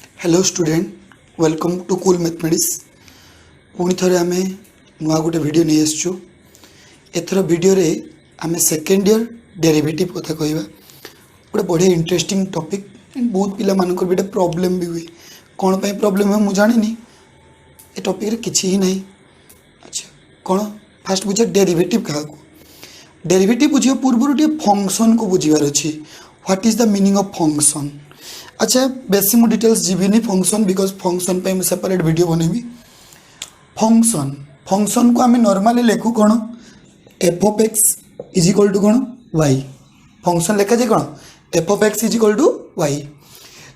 Hello student welcome to cool mathematics पुणी थे आम नुआ गोटे वीडियो नहीं आसचु एथर वीडियो रे आम सेकेंड ईयर डेरिवेटिव कथा कहवा गोटे बढ़िया इंटरेस्टिंग टॉपिक एंड बहुत पिला मानकर भी प्रॉब्लम भी हुए कौन पे प्रॉब्लम है मुझे जानी ए टॉपिक रे किसी ही नहीं। अच्छा कौन फास्ट बुझे डेरिवेटिव क्या डेरिवेटिव बुझे पूर्व फंक्शन को बुझार अच्छी what is the meaning of function. अच्छा बेसी मु डिटेल्स जीविनी फंक्शन बिकज फंक्शन पे सेपरेट वीडियो बनैबी। फंक्शन फंक्शन को आम नॉर्मली लिखू कौन F of x is equal to कौन वाई फंक्शन लिखा जाए कौन F of x is equal to y.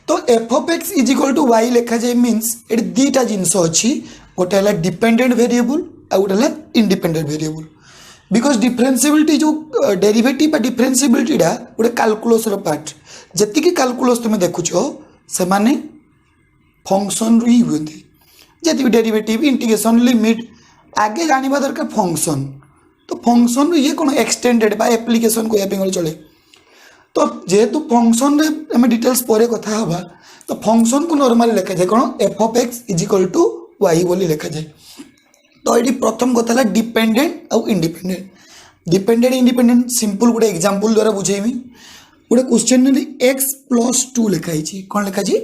तो f of x is equal to y लिखा जाए मीन्स ये दुईटा जिनस अच्छी गोटे है डिपेंडेंट वेरिएबल आ गोटे है इंडिपेंडेंट वेरिएबल बिकज डिफरेंशिएबिलिटी जो डेरिवेटिव डिफरेंशिएबिलिटी गोटे कैलकुलस पार्ट जी कैलकुलस तुम देखुच से माने फंक्शन ही हुए जी भी डेरिवेटिव इंटीग्रेशन लिमिट आगे जाना दरकार फंक्शन। तो फंक्शन ये कौन एक्सटेंडेड बा एप्लिकेशन को चले। तो जेहेतु फंक्शन आम डिटेल्स पर कथा हवा तो फंक्शन को नॉर्मली लिखा जाए कौन F of x is equal to Y बोली लिखा जाए। तो ये प्रथम कथा है डिपेंडेंट आउ इंडिपेंडेंट डिपेंडेंट इंडिपेंडेंट सिंपल गोटे एग्जांपल द्वारा बुझेमी गोटे क्वेश्चन एक्स प्लस टू लिखाई कौन लिखाई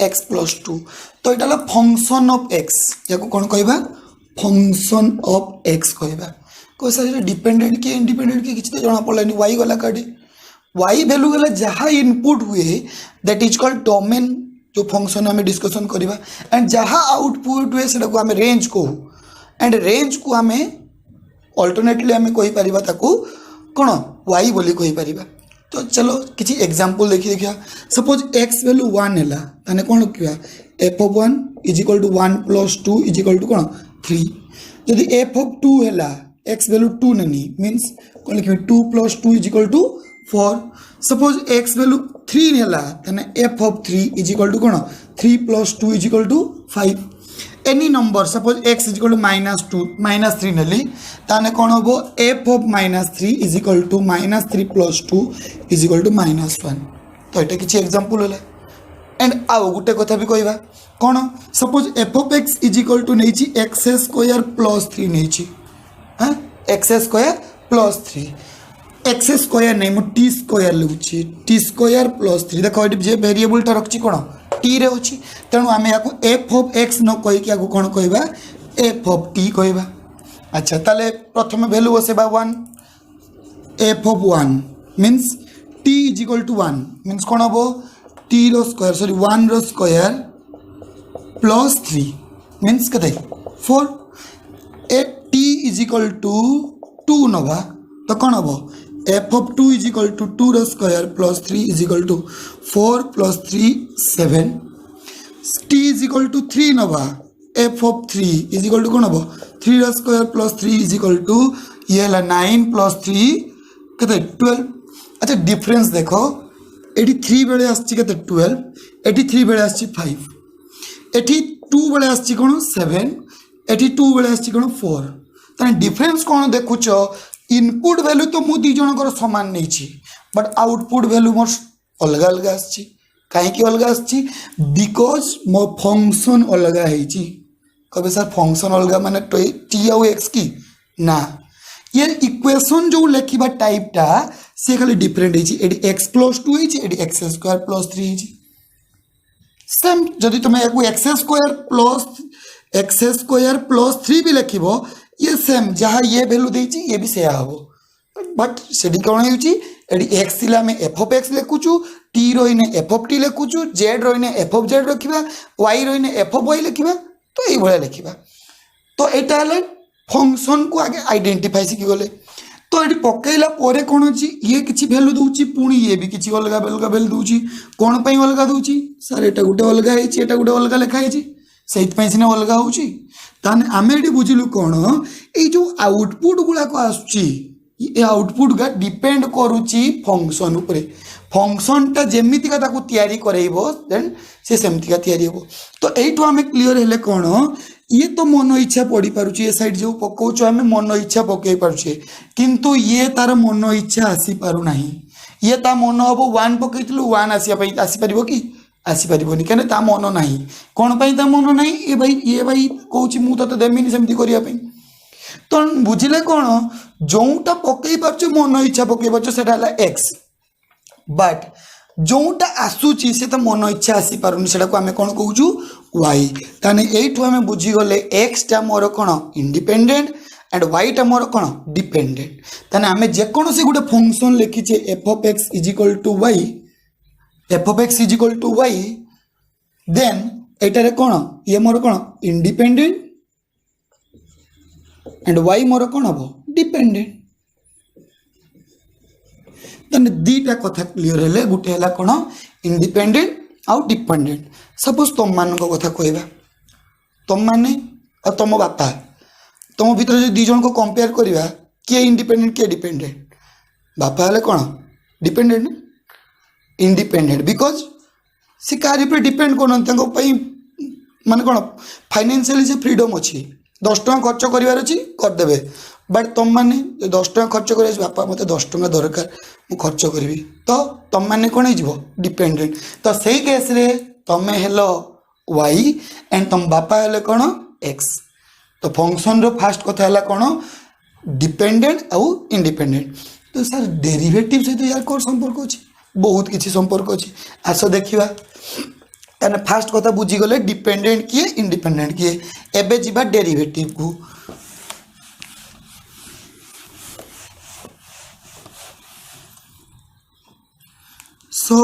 एक्स प्लस टू। तो यहाँ फंक्शन ऑफ एक्स या कौन कहवा फंक्शन ऑफ एक्स कहवा कह सर डिपेंडेंट कि इंडिपेंडेंट कि किसी जना पड़ानी वाई गला काटे वाई वैल्यू गला जहाँ इनपुट हुए दैट इज कॉल्ड डोमेन जो फंक्शन आम डिस्कसन करवा एंड जहाँ आउटपुट हुए से आम रेंज कहू एंड रेंज को आम अल्टरनेटली आम कहीपर कौन वाई बोली कहीपर। तो चलो किसी एग्जांपल देखिए सपोज एक्स वैल्यू 1 है ताने कौन लिखा F of 1 is equal to 1 plus 2 is equal to कौन 3 जदि एफ ऑफ 2 है एक्स वैल्यू 2 नहीं मीन्स कौन लिखे 2 plus 2 is equal to 4। Suppose X value 3 है ताने F of 3 is equal to कौन 3 plus 2 is equal to 5 any number suppose X is equal to -3 नेली ताने कौन हम F of -3 is equal to -3 plus 2 is equal to -1। तो ये किसी एग्जांपल है एंड आउ गोटे कथा भी कहवा कौन suppose f of x is equal to नहीं एक्स स्क्वायर प्लस 3 नहीं हाँ x square plus 3 x square नहीं मुझे टी स्क्वायर लिखुची टी स्क्वायर प्लस 3 देखो ये वेरिएबलटा रखी कौन टी रे अच्छी तेणु आम या एफ ऑफ एक्स न कहीकि कौन कहवा एफ ऑफ टी कहवा। अच्छा ताले प्रथम वैल्यू बसेबा 1 f of 1 means t is equal to 1 means कौन हम टी रो स्क्वायर सॉरी 1 रो स्क्वायर प्लस 3 मीन्स के 4 ए टी इज इक्वल टू 2 नवा तो कौन हम F of 2 is equal to 2 रो square plus 3 is equal to 4 plus 3 7 t is equal to 3 नवा f of 3 is equal to कौन हम 3 रो square plus 3 is equal to ये 9 प्लस 3 के 12। अच्छा डिफरेंस देखो ये 3 बेले आसची 12 ये 3 बेले आसची 5 ये 2 बेले आसची कौन 7 ये 2 बेले आसची कौन 4 ताने डिफरेंस कौन देखुच इनपुट वैल्यू तो मु दी जनकर समान नहीं बट आउटपुट वैल्यू मोर अलग अलग आसची कहीं अलग आसची बिकज मो फंक्शन अलग है कहे सर फंक्शन अलग माने टी आउ एक्स की ना ये इक्वेशन जो लिखा टाइपटा सी खाली डिफरेंट है एक्स प्लस 2 है एक्स स्क्वायर प्लस 3 है सेम जदि तुम एक्स स्क्वायर प्लस 3 भी लिख ये सेम जहाँ ये वैल्यू देती ये भी सेया हम बट से कौन एक्स थी आम एफ ऑफ एक्स लिखुचु टी रही एफ ऑफ टी लिखुचु जेड रही एफ ऑफ जेड रखा वाई रही एफ ऑफ वाई लिखा तो ये लिखा। तो यहाँ फंक्शन को आगे आइडेंटिफाई शिखी गले तो ये पकईला कौन अच्छी ये किसी भैल्यू दूसरी पुणी ये भी किसी अलग अलग भैल्यू दूसरी कौन पर अलग दूसरी सर यहाँ गोटे अलग है गोटे अलग लिखाई से सीना अलग होने आम ये बुझिलु कौन ये जो आउटपुट गुड़ाक आउटपुट का डिपेंड करुच्ची फंक्शन उपरे फंक्शनटा जमीतिका तैयारी करइबो देन से सेमतिका तैयारी हो। तो यू आम क्लीयर हेले कौन ये तो मन इच्छा पढ़ी पारुचे ये साइड जो पकाउछ आम मन इच्छा पकई पारुचे किंतु ये तार मन इच्छा आसी पारु नाही ये ता मन हम 1 पकईलु 1 आसी पार कि आसी पारिबोनी कने ता मन नाही कोन पई ता मन नाही ये भाई कहूची मु तते देमिनी सेमती करिया पई तो बुझिले कोन जोटा पकई परछ मन इच्छा पकई परछ सेटा हला एक्स बट जोटा आसुची से तो मन इच्छा आसी पारुनी सेटा को आमे कोन कहूचु वाई ताने एठु आमे बुझी गले एक्स टा मोर कोन इंडिपेंडेंट एंड वाई टा मोर कोन डिपेंडेंट ताने आमे जे कोनोसी गुटे function लिखिचे f of x is equal to y f of x is equal to y then एटारे कोन ये मोर कोन इंडिपेंडेंट एंड वाई मोर कोन हबो डिपेंडेंट तने दीटा कथा क्लियर हेले गुटे हला कोन इंडिपेंडेंट आउ डिपेंडेंट सपोज तुम मान को कथा कहबा तुम माने और तुम बापा तुम भीतर जो दी जन को कंपेयर करवा किए इंडिपेंडेंट किए डिपेंडेंट बापा हेले कोन डिपेंडेंट इंडिपेंडेंट बिकॉज सी कार्य पर डिपेंड कर माने कोन फाइनेंशियली से फ्रीडम अच्छी 10 टका खर्च करार अच्छी करदे बट तुम मैंने 10 टका खर्च कर बापा मत 10 टका दरकार मु खर्च करी तो तुम मैंने कौन हो डिपेंडेंट तो सही केस रे तुम्हें हेलो वाई एंड तुम बापा हेले कौन एक्स तो फंक्शन रो फास्ट कथा है कौन डिपेंडेंट आउ इंडिपेंडेंट तो सर डेरिवेटिव सहित यार कौन संपर्क अच्छी बहुत किसी संपर्क अच्छी आस देखा यानी फास्ट कथा बुझीगले डिपेंडेंट किए इंडिपेंडेंट किए एबे जीवा डेरिवेटिव को सो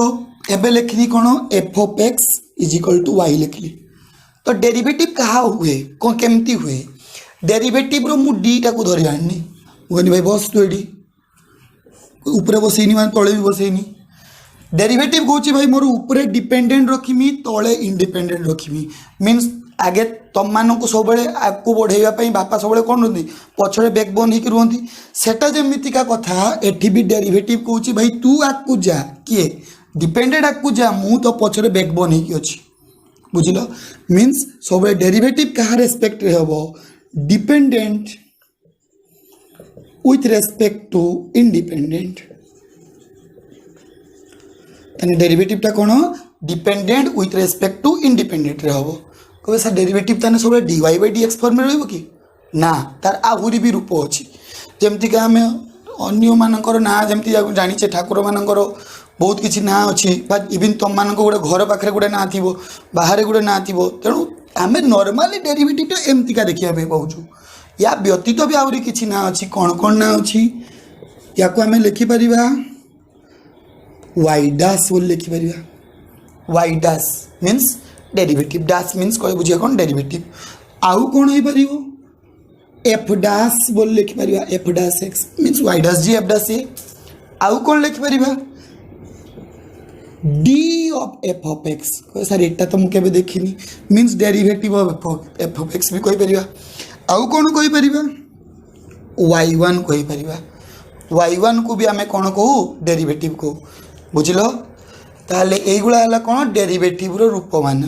एबे लिखनी कौन F of x is equal to Y लिखली तो डेरिवेटिव कहा हुए कौन केमती हुए डेरिवेटिव रो मु डी टा को धरि आनी कहनी भाई बस तू एडी ऊपर बसैनी मान तले भी बसैनी डेरिवेटिव कहूँ भाई मोर ऊपर डिपेंडेंट रखिमी तले इंडिपेंडेंट रखिमी मीन्स आगे तुम मानक सब आगू बढ़ाई बापा सब कौन रुहती पछड़े बैकबोन होकर रुहती सेटा जमीतिका कथा एठी भी डेरिवेटिव कहूँ भाई तू आगू जा किए डिपेंडेंट आगू जा मु तो पछड़े बैकबोन होकर अच्छी बुझल मीन्स सब डेरिवेटिव क्या रेस्पेक्ट हम dependent with respect to independent derivative टा कौन dependent with respect to independent रे हम कहे सर डेरिवेटिव ताने सब dy बाई dx फॉर्म में रही कि ना तार आहुरी भी रूप अच्छी जमती आम अन्य मानकर ना जमती जाने ठाकुर मानकर बहुत किसी ना अच्छी इवन तुम मान गोटे घर पाखे गोटे ना थी बाहर गोटे ना थी तेणु आम नॉर्मली डेरिवेटिव एमतीका देखा कहूँ या व्यतीत भी आहरी किसी ना अच्छी कौन कौन ना अच्छी या आम लिखिपर वाई डैश बोल लिखिपर y dash means derivative dash means कह बुझे कौन डेरिवेटिव आउ कौन हो पार एफ डैश बोल लिखिपर f dash x means y dash g f dash ए आउ कौन लिखिपर d of F of x कह सर एटा तो मुझे देखनी means derivative of F of x भी कहीपर आउ कौन कहीपर वाई वन कहीपर वाई वन को भी आम कौन कहू डेरिवेटिव को बुझल ताले एगुला है कौन डेरिवेटिव रूप मान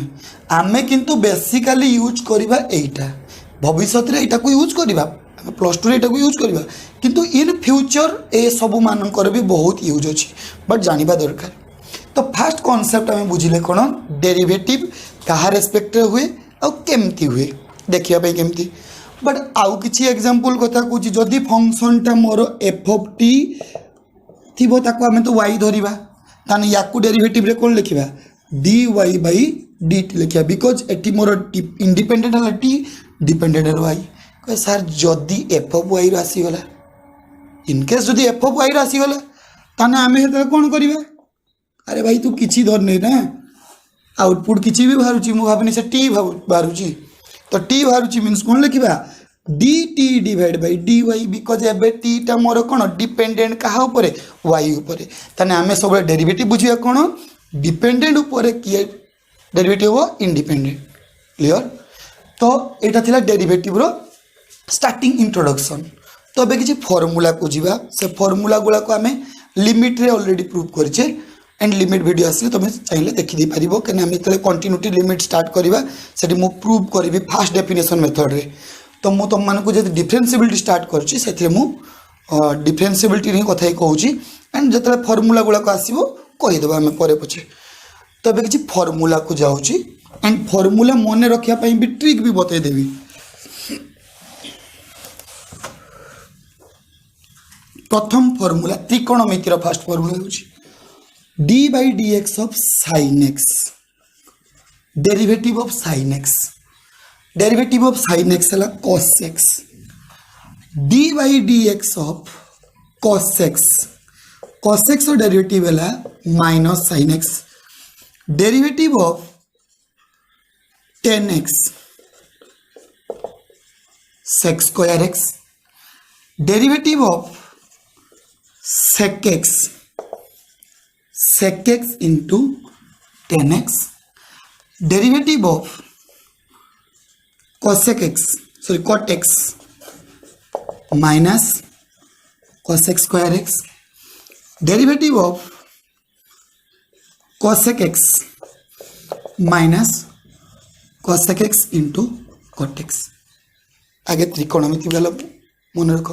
आम किंतु बेसिकली यूज करवा एटा भविष्य में यहाँ यूज करवा प्लस टू यहाँ यूज करवा किंतु इन फ्यूचर ए सब मानकर भी बहुत यूज अच्छी बट जानिबा दरकार तो फास्ट कॉन्सेप्ट आम बुझिले कौन डेरिवेटिव कहा रेस्पेक्ट हुए और केमती हुए देखिए केमती बट आउ किसी एग्जांपल कथा कहूँ जदि फंक्शनटा मोर एफ ऑफ टी थी आम तो वाई धरिबा ताने याकू डेरिवेटिव रे कौन लिखा D Y by D T लिखा बिकज एटी मोर इंडिपेंडेंट है टी डिपेंडेंट है वाई कहे सार जदि एफ ऑफ वाई आसीगला इनकेस जदि एफ ऑफ वाई आसीगला ताने आम से कौन करवा अरे भाई तू किसी धर नहीं ना आउटपुट किसी भी बाहर मुझे भावनी से टी बाहर तो टी बाहर मीन्स कौन लिखा D T divide by D Y because एबे टी टा मोर कौन डिपेंडेंट क्या वाई उपरे ताने आमे सब डेरिवेटिव बुझिया कौन डिपेंडेंट उपरे किए डेरिवेटिव हो इंडिपेंडेंट क्लियर तो यहाँ थिला डेरिवेटिव रो स्टार्टिंग इंट्रोडक्शन तो अबे किसी फॉर्मूला को जीवा से फॉर्मूला गुला को आमे लिमिट रे ऑलरेडी प्रूव करछे एंड लिमिट वीडियो आसले तुम चाहिए देखी पार कहीं आम जो कंटिन्यूटी लिमिट स्टार्ट करवा से मुझे प्रूव करी फास्ट डेफिनेशन मेथड रे तो मुझे तुम मानक जो डिफरेंशिएबिलिटी स्टार्ट कर डिफरेंशिएबिलिटी ही कथा कहूँ एंड जो फॉर्मूला गुड़ाक आसो कहीदेव आम पर पछे तो अब किसी फॉर्मूला को जाऊँगी एंड फॉर्मूला मन रखापी भी ट्रिक भी बतईदेवी। प्रथम फॉर्मूला त्रिकोणमितिर फास्ट फॉर्मूला हो D by D X of sine x derivative of sine x है cos x D by D X of cos x और डेरिवेटिव है minus sine x derivative of tan x sec square x derivative of sec x into tan x derivative of cot x minus cos x square x derivative of cosec x minus cosec x into cot x। आगे त्रिकोणमिति वाला मन रख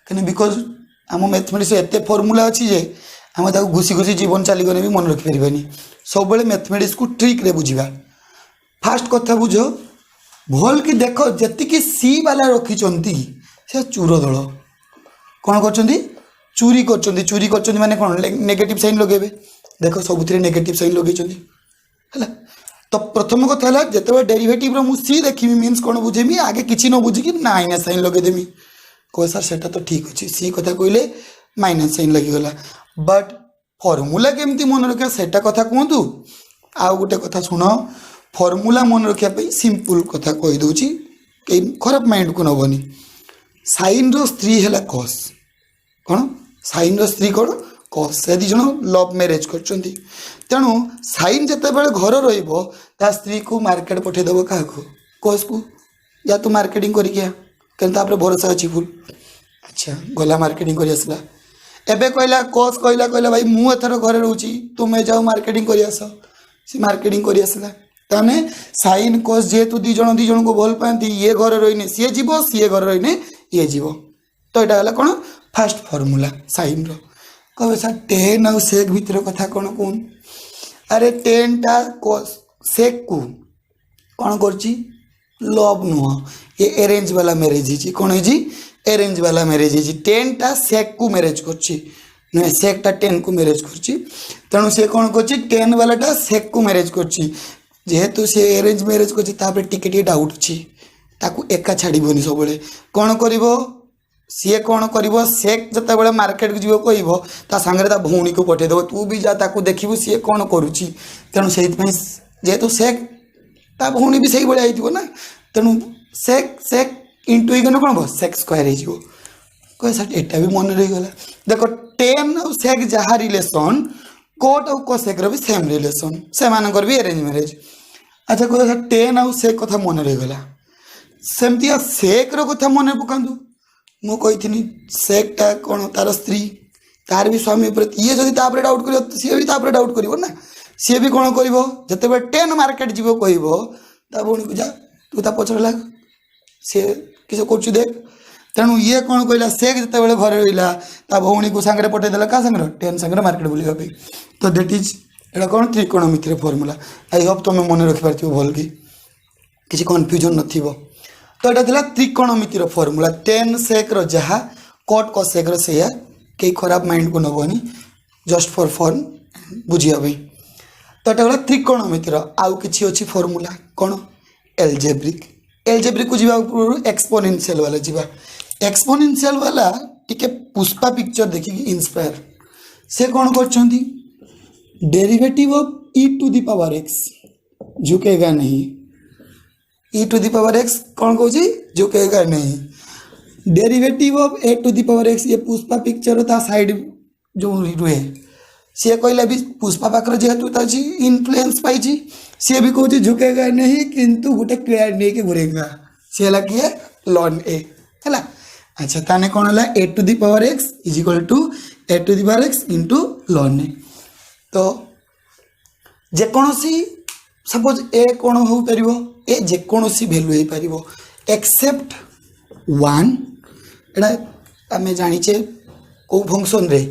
कहीं because आम mathematics एत formula अच्छी जे आम घुसी घुसी जीवन चलीगले भी मन रखिपारे सब मैथमेटिक्स को ट्रिक रे बुझा। फास्ट कथा बुझ भल कि देख जी सी वाला रखिंट से चूर दल कौन कर चूरी कर माने कौन नेगेटिव साइन लगे देख सब नेगेटिव साइन लगे है। तो प्रथम कथा है जिते डेरिवेटिव रो सी देखी मीन्स कौन बुझेमी आगे किसी न बुझिकी माइनस साइन लगेदेमी कह सर से तो ठीक अच्छे सी कथा कहले माइनस साइन लगिगला बट फर्मूला केमती मन रखा से कथा कहतु। आउ गोटे कथा शुण फर्मूला मन रखापी सिंपल कथा कहीदे कहीं खराब माइंड को नबनी साइन रो स्त्री है कस कौन साइन रो स्त्री कौन कस से दिज लव मैरेज कर तेणु साइन जिते बड़े घर रा स्त्री को मार्केट पठेदेव क्या कस को या तू मार्केटिंग कर भरोसा अच्छी फुल अच्छा गला मार्केटिंग कर आसला एबे कहला कस कहला कहला भाई मु एथर घरे रोची तुम्हें जाओ मार्केटिंग कर आस सी मार्केटिंग कर आसला ताने साइन कस जेहेतु दी जन को भल पाती ये घर रही सी जीव सी घर रही ये जीव तो यहाँ है कौन फास्ट फर्मूला साइन रो कहे सर टेन आउ सेक भितर कथा कौन कौन अरे टेन टा सेक को कौन कर लव नुह ये एरेंज वाला मैरेज है कौन है एरेंज वाला मैरेज है टेन टा सेक को मैरेज कर सेक टा टेन को मैरेज कर तेणु सी कौन कर टेन वाला टा सेक को मैरेज कर जेहेतु सी एरेंज मैरेज कर टिके डाउट अच्छी ताकू एका छाड़बनी सब कौन कर सी कौन कर सेक जिते बड़े मार्केट को जीव कह सांगे भौणी को पठेदेव तू भी जा देखू सी कौन करुच्ची तेणु से जेहेतु सेक ता भौणी भी सही भाई ना तेणु सेक सेक इंटू ही कौन हम सेक स्क्वायर हो कह सर एटा भी मन रहीगला देख टेन और सेक जहाँ रिलेसन कोट और कोसेक भी सेम रिलेसन से भी एरेंज मैरेज अच्छा कह सर टेन आउ सेक कथा मन रहीगला सेमती सेक कथा मन पकातु मु कही सेकटा कौन तार स्त्री तार भी स्वामी ये जब डाउट कर सी भी डाउट कर ना सी भी कौन कर जिते टेन मार्केट जीव कह भौणी को जा तू ता पचर लग सी किस कर देख तेणु ये कौन कहला सेक जिते बड़े घर रहा भौणी को सांगे पठेदेला क्या सांगे टेन सांगे मार्केट बुलापी तो दैट इज एटा कौन त्रिकोणमितिर फर्मूला आई होप तुम मन रखिपार भल कि किसी कन्फ्यूजन नथिबो। तो यहाँ त्रिकोणमितिर फर्मूला टेन सेक रहा कट कसेक रहा कई खराब माइंड को नबनी जस्ट फॉर फन बुझापी। तो यहाँ त्रिकोणमितिर आउ कि अच्छी फर्मूला कौन एलजेब्रिक को जीवा पूर्व एक्सपोनेंशियल वाला जीवा एक्सपोनेंशियल वाला टिके पुष्पा पिक्चर देखिए इंस्पायर से कौन कर derivative of E to the power X झुकेगा नहीं E to the power X कौन कौन झुकेगा नहीं derivative of A to the power X ये पुष्पा पिक्चर ता साइड जो रुहे सी कहला भी पुष्पा पाखर जेहेतु इनफ्लुएंस पाई सी भी कौन झुकेगा नहीं किंतु गोटे क्लियर नहीं कि घूरेगा सी है किए लॉन ए है अच्छा ताने कौन है a to the power x is equal to a to the power x into ln a. तो जेकोसी सपोज ए कौन हो पार ए जेकोसी भैल्यू हो पार एक्सेप्ट वन एटा आम जाचे कौ फंक्शन रे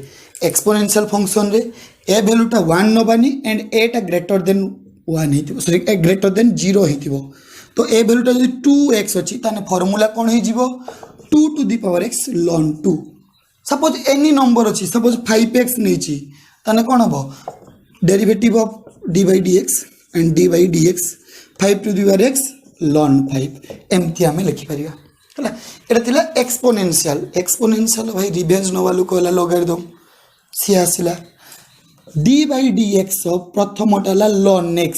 एक्सपोनेंशियल फंक्शन रे ए भैल्यूटा 1 नबानी एंड एटा ग्रेटर देन 1 हो सॉरी ए ग्रेटर देन 0 हो तो ए भैल्यूटा जो 2x अच्छी ताने फॉर्मूला कौन हो 2 to the power x ln 2 suppose any number अच्छी सपोज 5x नहीं ताने कौन हम derivative of d by dx and d by dx 5 to the power x ln 5 एमती आम लिखिपर है एटा थिला एक्सपोनेंशियल भाई रिवेंज नवालू कहला लोगारिथम सी आसला d by dx प्रथमटा ln x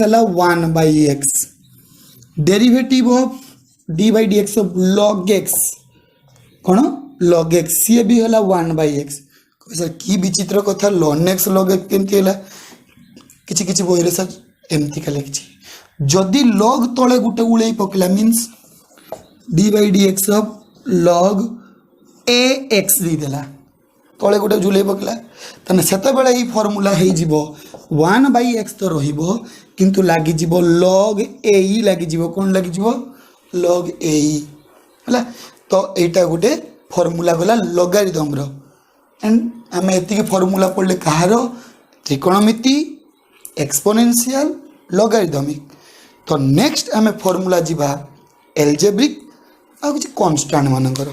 है 1 by x derivative of d by dx of log x कौन log x सी भी है 1 by x सर की विचित्र कथा ln x log x केमती है किछि किछि बहिरे सर एमती का लिखि जदि log तले गुटे उड़े पकला means d by dx of log ax दी देला तले गोटे झुले पकला तने सेते बेले ई फार्मूला हे जिवो 1 by x तो रहिबो किंतु लागी जिवो log a लागी जिवो कोन लागी जिवो log a हला तो एटा गोटे फार्मूला गला लोगारिथम रो एंड आमे एति के फार्मूला पढ़ले कहारो त्रिकोणमिति एक्सपोनेंशियल लोगारिथमिक तो नेक्स्ट आमे फार्मूला जिबा एल्जेब्रिक आ कुछ कांस्टेंट मानकर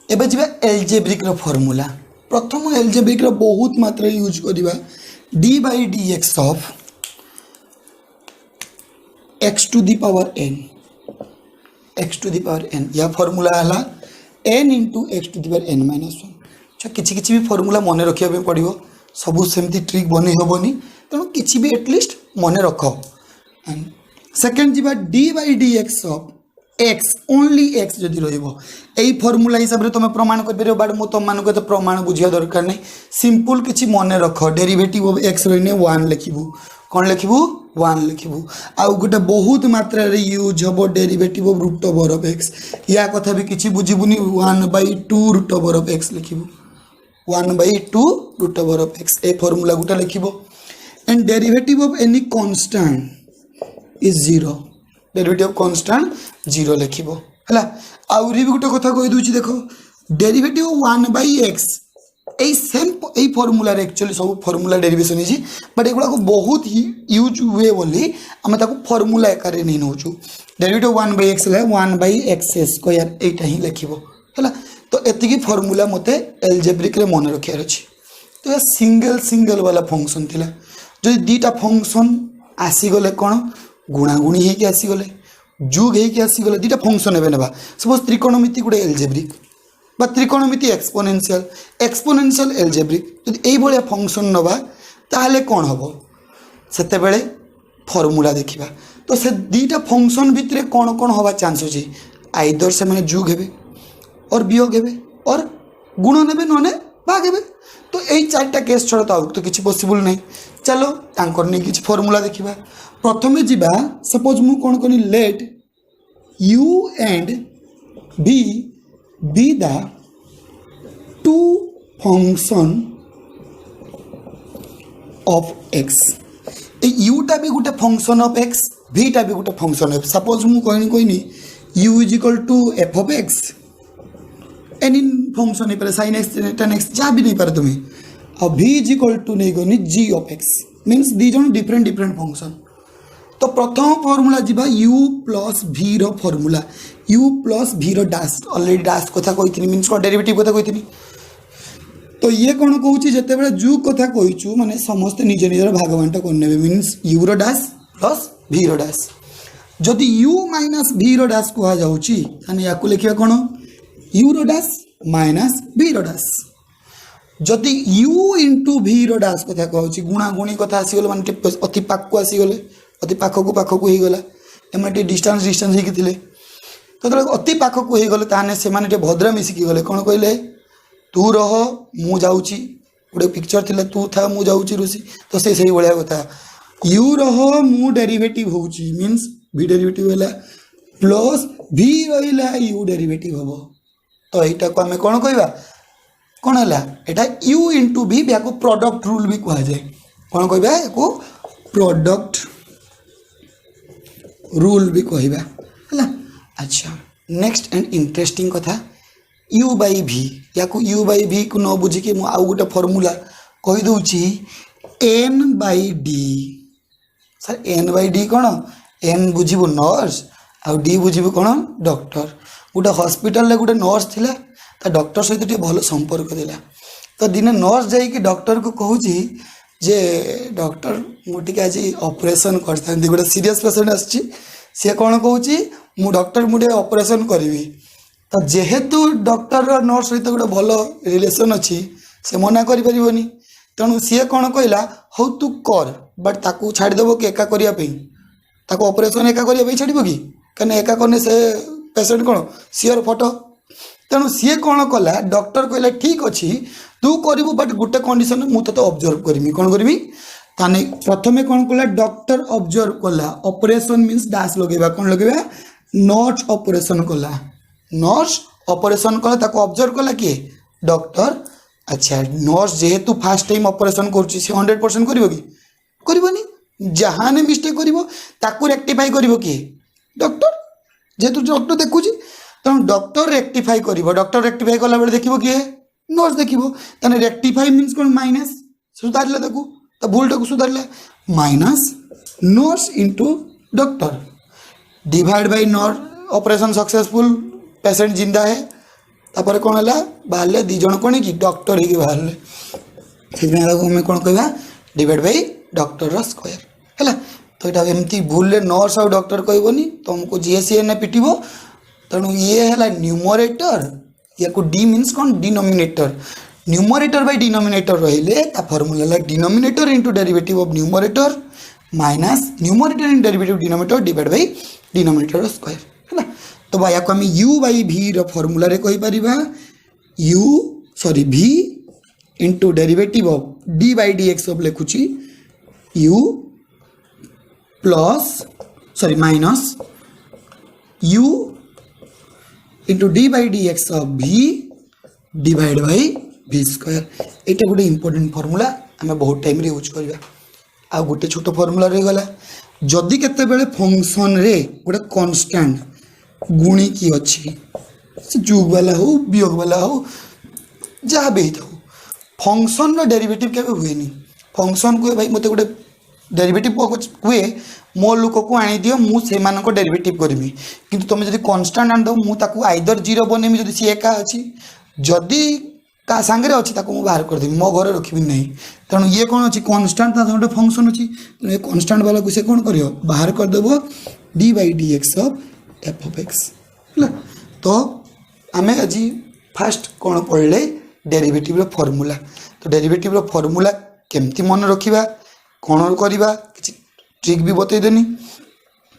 एबे जिबा एल्जेब्रिक रो फार्मूला प्रथम एल्जेब्रिक रो बहुत मात्रा यूज करिबा d by dx of x to the power n या फार्मूला हला n into x to the power n minus 1 अच्छा किछि किछि भी फार्मूला मने रखिया पे पड़िबो सब सेमती ट्रिक बनी होबनी तनो किछि भी एटलीस्ट मने रखो एंड सेकंड जिबा d by dx of x only x जदि रहिबो एई फार्मूला हिसाब रे तुम प्रमाण कर परियो बट मु तुम मान को तो प्रमाण बुझिया दरकार नै सिंपल किछि मने रखो डेरिवेटिव ऑफ x रहिने 1 लिखिबू कोन लिखिबू 1 लिखिबू आ गोटे बहुत मात्रा रे यूज हबो derivative of root over of x या कथा भी किछि बुझिबुनी 1/2 रूट ओवर ऑफ x लिखिबू 1/2 रूट ओवर ऑफ x ए फार्मूला गोटा लिखिबो and derivative of any constant is 0 derivative of constant 0 लिखिबो हला आउरी भी गोटे कथा कहि दूची देखो derivative of 1/x A same A formula रे एक्चुअली सब फार्मूला डेरिवेशन इजी बट एगुडा को बहुत यूज हुए बोली हम ताको फार्मूला आकार नहीं नउचू डेरिवेटिव 1/x ले 1/x स्क्वायर एटा ही लिखिबो हला तो एतिकी फार्मूला मते एल्जेब्रिक रे मन रखियार अछि तो ये सिंगल वाला फंक्शन थिला जो दीटा फंक्शन आसी गले कोन गुणागुणी हे के आसी गले जोग हे के आसी गले दीटा फंक्शन हेबे नबा सपोज त्रिकोणमिति गुडे एल्जेब्रिक बा त्रिकोणमिति एक्सपोनेंशियल एल्जेब्रिक यदि एई भलिया फंक्शन नबा ताले कोन हबो सेते बेले फार्मूला देखिबा तो से दीटा फंक्शन भितरे कोन कोन होबा चांस अछि आइदर से माने जोग हेबे और वियोग हेबे और गुण नेबे नने भाग हेबे तो एई चारटा केस छड़ तो किछि पॉसिबल नै चलो तांकर नै किछि फार्मूला देखिबा प्रथमे जिबा सपोज मु कोन कोनी late u and b be the two function of x u टा भी गोटे फंक्शन ऑफ x v टा भी गोटे फंक्शन ऑफ सपोज मु कोइनी u is equal to f of x any function पर sin x tan x जा भी नहीं पारे तुम्हें अब v is equal to नहीं कोनी g of x मींस दी जन डिफरेंट फंक्शन तो प्रथम फार्मूला जिबा u प्लस v रो फार्मूला u प्लस v रो डैश ऑलरेडी डैश कथा कहितनी मींस को डेरिवेटिव कथा कहितनी तो ये कोन कहूची जते बेले जू कथा कहिचू माने समस्त निज निजर भागवांट करनेबे मींस u रो डैश प्लस v रो डैश जदि u माइनस v रो डैश को आ जाउची माने याकू लिखिबा कोन u रो डैश माइनस v रो डैश जदि u into v रो डैश कथा कहूची गुणा गुणी कथा आसी गेल माने अति पाक को आसी गेले अति पाखक हो गला एमटी डिस्टेंस ही थिले तो अति पाखक हो गले ताने से माने भद्रा मिसिकी गले कौन कहले तू रह मु जाउची गोटे पिक्चर थिले तू था मु जाउची रुसी तो से सही भलिया कथा यू रह मु डेरिवेटिव होउची मींस v डेरिवेटिव होला प्लस v रहिला u डेरिवेटिव हबो तो एटा को हमें कौन कहबा कौन हला एटा u into v याको प्रोडक्ट रूल भी कहा जाए कौन कहबा याको प्रोडक्ट रूल भी कहवा है। अच्छा नेक्स्ट एंड इंटरेस्टिंग कथा यू बाई भी या यू बाई भी को न बुझिकी मु आउ गोटे फॉर्मूला कही दूची N by D. Sir N by D कौन एन बुझिबु नर्स आउ डी बुझिबु कौन डॉक्टर। गोटे हॉस्पिटल गोटे नर्स थिला ता डॉक्टर सहित टे भल संपर्क दिला तो दिने नर्स जाइए डॉक्टर को कहूँ जे डॉक्टर मुझे आज ऑपरेशन कर गोटे सीरियस पेशेंट आसी सी कौन कहूँ मु डॉक्टर मुझे ऑपरेशन करी तो जेहेतु डॉक्टर और नर्स सहित गोटे भल रिलेशन अच्छी से मना करें तेणु सी कौन कहला हौ तू कर बट ताकू छाड़देव कि एका करने ताको ऑपरेशन एका करने छाड़ब कि कहीं एका करने से पेशेंट कौन सीओर फटो तेणु सी कौन कला डॉक्टर कहला ठीक अच्छी तू करू बट गोटे कंडीशन मुझे तो ऑब्जर्व करमी कौन करमी ताने प्रथमे कौन कला डॉक्टर ऑब्जर्व कला ऑपरेशन मीन्स डास लगेगा कौन लगेगा नर्स ऑपरेशन कला नर्स ऑपरेशन कला ताको ऑब्जर्व कला किए डॉक्टर। अच्छा नर्स जेहेतु फास्ट टाइम ऑपरेशन कर 100% करनी जहाँ ने मिस्टेक कर रेक्टिफाई कर किए डॉक्टर जेहेतु डॉक्टर देखुच तेणु डॉक्टर रेक्टिफाई कर डॉक्टर रेक्टिफाई कला बेले देखिए किए नर्स देखो ताने रेक्टिफाई मीन्स कौन माइनस सुधारला ताकू तो भूल टाक सुधारला minus nurse into doctor divide by nurse operation successful patient जिंदा है तापर कौन है बाहर दीज कौन कि डॉक्टर ही बाहर से कौन कह डिवाइड बाय डॉक्टर स्क्वायर है तो यहाँ एमती भूल नर्स और डॉक्टर कहबनी तुमको जीएससीएन पिटो तेणु ये है न्यूमरेटर या को डी मीन्स कौन डिनोमिनेटर न्यूमरेटर बाय डिनोमिनेटर रहिले ता formula denominator into derivative of numerator minus numerator in derivative denominator divide by denominator square है तो भाई या आम यू बाई भी फॉर्मूला रे कहि परिबा U sorry V into derivative of D by D X of लिखुची U plus sorry minus U into D by D X of V divide by V square ये गोटे इंपोर्टेंट फॉर्मूला आम बहुत time use करवा आ गोटे छोट formula रहीगला जदि केतेबेले function रे गोटे कांस्टेंट गुणी की अच्छी जुग वाला हो वियोग वाला हो जहाँ भी हो फंक्शन रो डेरिवेटिव केबे हुए नहीं फंक्शन को भाई मते गोटे डेरिवेटिव हुए मो लोक को आनी दियो मुझे डेरिवेटिव करी किंतु तुम जब कन्स्टाट आन दो मुझे आइदर जीरो बनमी जब सी एका अच्छी जदि का सांगे अच्छी मुझे बाहर करदेवी मो घर रखी ना तेणु ये कौन अच्छी कन्स्टाट गोटे फंक्शन अच्छी तेणु ये कन्स्टाट वाला को सी कौन कर बाहर करदेव D by D X of F of X है तो आम आज फास्ट कौन पढ़ले डेरिवेटिव फॉर्मूला तो डेरिवेटिव फॉर्मूला केमती मन रखा कौन करवा कि ट्रिक भी बतईदेनी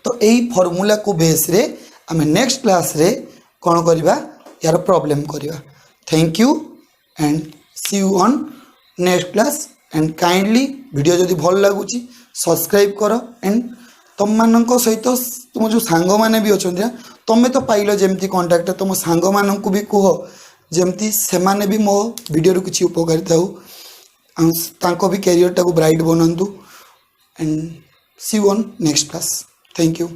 तो यही फॉर्मूला को बेस रे आम नेक्स्ट क्लास रे कौन करवा यार प्रॉब्लम करवा। Thank you and see you on next class and kindly video जदि भल लगुच सब्सक्राइब कर एंड तुम मान सहित तुम जो सांग मैंने भी अच्छा तुम्हें तो पाइल जमी कंटाक्ट तुम सांग मान को भी कह जमती से माने भी मो वीडियो किसी उपकारिता हो भी कैरियर टाको ब्राइट बनातु and see you on next class. Thank you.